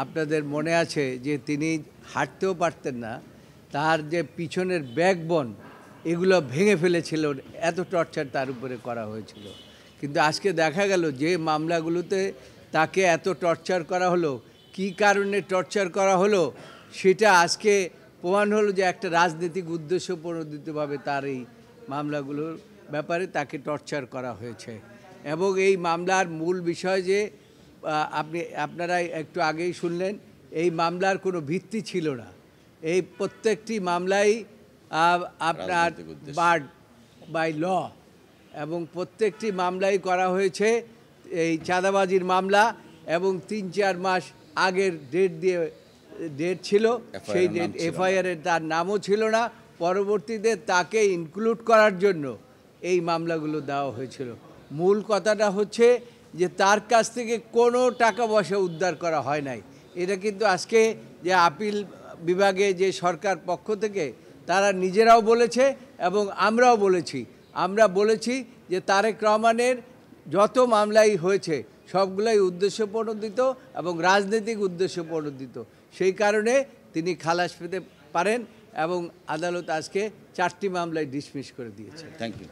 আপনাদের মনে আছে যে তিনি হাঁটতেও পারতেন না, তার যে পিছনের ব্যাকবোন এগুলো ভেঙে ফেলেছিল, এত টর্চার তার উপরে করা হয়েছিল। কিন্তু আজকে দেখা গেল যে মামলাগুলোতে তাকে এত টর্চার করা হলো, কী কারণে টর্চার করা হলো সেটা আজকে প্রমাণ হলো যে একটা রাজনৈতিক উদ্দেশ্য প্রণোদিতভাবে তার এই মামলাগুলোর ব্যাপারে তাকে টর্চার করা হয়েছে। এবং এই মামলার মূল বিষয় যে আপনারা একটু আগেই শুনলেন, এই মামলার কোনো ভিত্তি ছিল না। এই প্রত্যেকটি মামলাই আপনার বার্ড বাই ল, এবং প্রত্যেকটি মামলাই করা হয়েছে এই চাঁদাবাজির মামলা, এবং 3-4 মাস আগের ডেট ছিল, সেই ডেট এফআইআরের তার নামও ছিল না। পরবর্তীতে তাকে ইনক্লুড করার জন্য এই মামলাগুলো দেওয়া হয়েছিল। মূল কথাটা হচ্ছে যে তার কাছ থেকে কোনো টাকা পয়সা উদ্ধার করা হয় নাই। এটা কিন্তু আজকে যে আপিল বিভাগে যে সরকার পক্ষ থেকে তারা নিজেরাও বলেছে এবং আমরাও বলেছি। আমরা বলেছি যে তারেক রহমানের যত মামলাই হয়েছে সবগুলাই উদ্দেশ্যপ্রণোদিত এবং রাজনৈতিক উদ্দেশ্যপ্রণোদিত। সেই কারণে তিনি খালাস পেতে পারেন এবং আদালত আজকে 4টি মামলায় ডিসমিস করে দিয়েছে। Thank you.